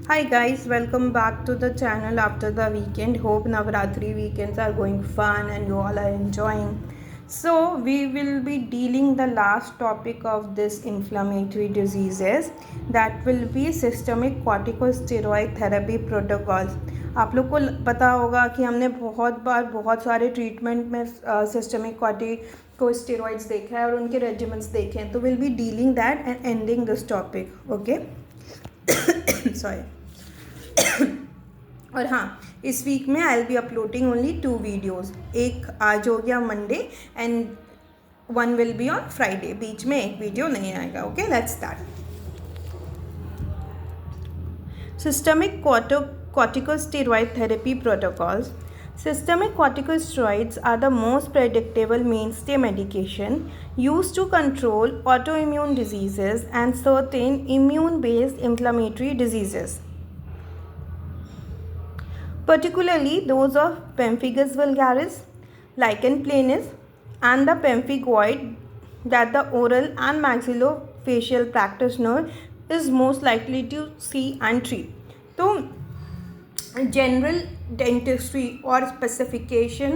Hi guys, welcome back to the channel after the weekend. Hope Navratri weekends are going fun and you all are enjoying. So we will be dealing the last topic of this inflammatory diseases, that will be systemic corticosteroid therapy protocols. आप लोग को पता होगा कि हमने बहुत बार बहुत सारे ट्रीटमेंट में सिस्टमिक कॉर्टिकोस्टेरॉइड्स देखा है और उनके रेजिमेंट्स देखे हैं, तो will be dealing that and ending this topic. Okay, sorry. और हाँ, इस वीक में I will be uploading only 2 videos. एक आज हो गया Monday and one will be on Friday. बीच में एक वीडियो नहीं आएगा. Okay, let's start. Systemic corticosteroid therapy protocols. Systemic corticosteroids are the most predictable mainstay medication used to control autoimmune diseases and certain immune-based inflammatory diseases, particularly those of pemphigus vulgaris, lichen planus, and the pemphigoid that the oral and maxillofacial practitioner is most likely to see and treat. तो general dentistry और specification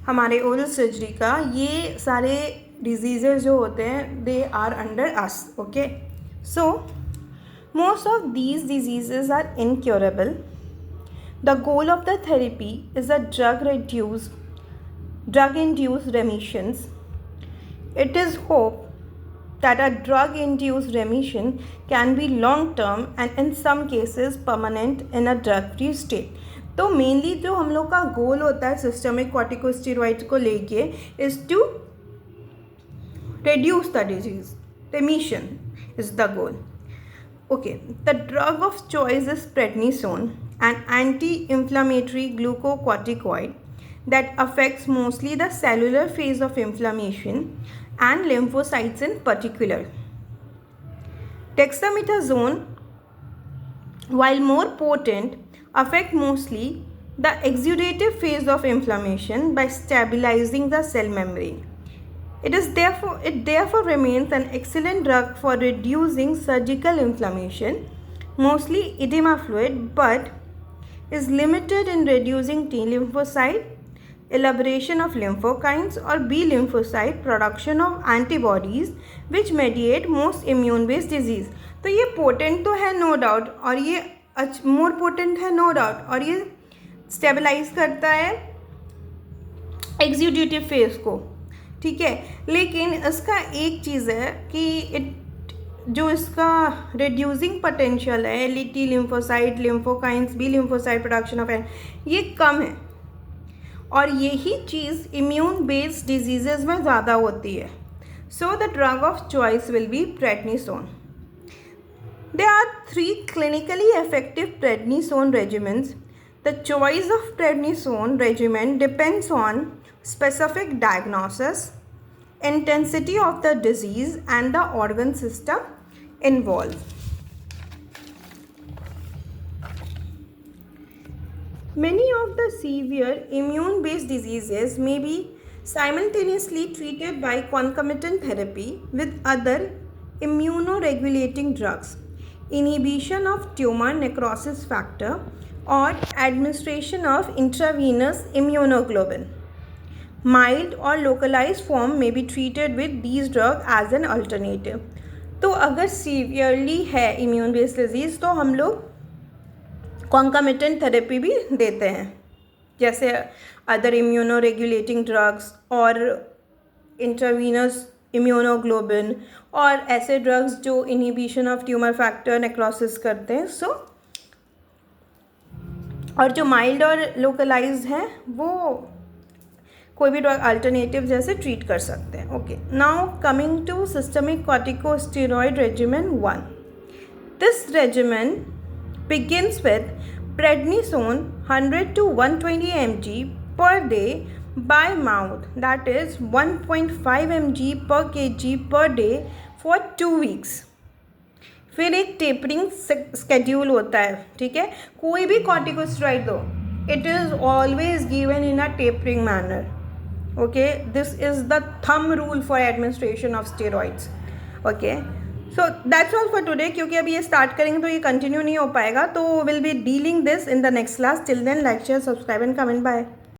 हमारे oral surgery का, ये सारे diseases जो होते हैं they are under us. Okay, so most of these diseases are incurable. The goal of the therapy is a drug-induced remissions. It is hoped that a drug-induced remission can be long-term and in some cases permanent in a drug-free state. तो mainly जो हम लोग का गोल होता है systemic corticosteroid को लेके is to reduce the disease. Remission is the goal. Okay, the drug of choice is prednisone, an anti-inflammatory glucocorticoid that affects mostly the cellular phase of inflammation and lymphocytes in particular. Dexamethasone, while more potent, affects mostly the exudative phase of inflammation by stabilizing the cell membrane. It therefore remains an excellent drug for reducing surgical inflammation, mostly edema fluid, but is limited in reducing T lymphocyte, elaboration of lymphokines or B lymphocyte production of antibodies which mediate most immune-based disease. तो ये potent तो है no doubt, और ये more potent है no doubt, और ये stabilise करता है एग्जीक्यूटिव फेज को. ठीक है, लेकिन इसका एक चीज़ है कि जो इसका रिड्यूसिंग पोटेंशियल है T lymphocyte, lymphokines, B lymphocyte production of ये कम है, और यही चीज़ इम्यून बेस्ड डिजीजेज में ज़्यादा होती है. So the drug of choice will be prednisone. There are 3 clinically effective prednisone regimens. The choice of prednisone regimen depends on specific diagnosis, intensity of the disease, and the organ system involved. Many of the severe immune-based diseases may be simultaneously treated by concomitant therapy with other immunoregulating drugs, inhibition of tumor necrosis factor, or administration of intravenous immunoglobulin. Mild or localized form may be treated with these drugs as an alternative. तो अगर severely है immune based disease तो हम लोग कॉन्कमिटेंट therapy भी देते हैं, जैसे अदर इम्यूनो रेगुलेटिंग ड्रग्स और इंट्रावीनस इम्यूनोग्लोबिन और ऐसे ड्रग्स जो inhibition of tumour factor necrosis करते हैं. सो और जो माइल्ड और लोकलाइज्ड हैं वो कोई भी ड्रग अल्टरनेटिव जैसे ट्रीट कर सकते हैं. Okay, now coming to systemic corticosteroid regimen 1. This regimen begins with prednisone 100 to 120 mg per day by mouth, that is 1.5 mg per kg per day for 2 weeks. फिर एक टेपरिंग स्केड्यूल होता है. ठीक है, कोई भी कॉर्टिकोस्टेरॉइड दो, it is always given in a tapering manner. Okay, this is the thumb rule for administration of steroids. Okay, so that's all for today, क्योंकि अभी ये स्टार्ट करेंगे तो ये कंटिन्यू नहीं हो पाएगा, तो will be dealing this in the next class. Till then, like, share, subscribe and comment. Bye.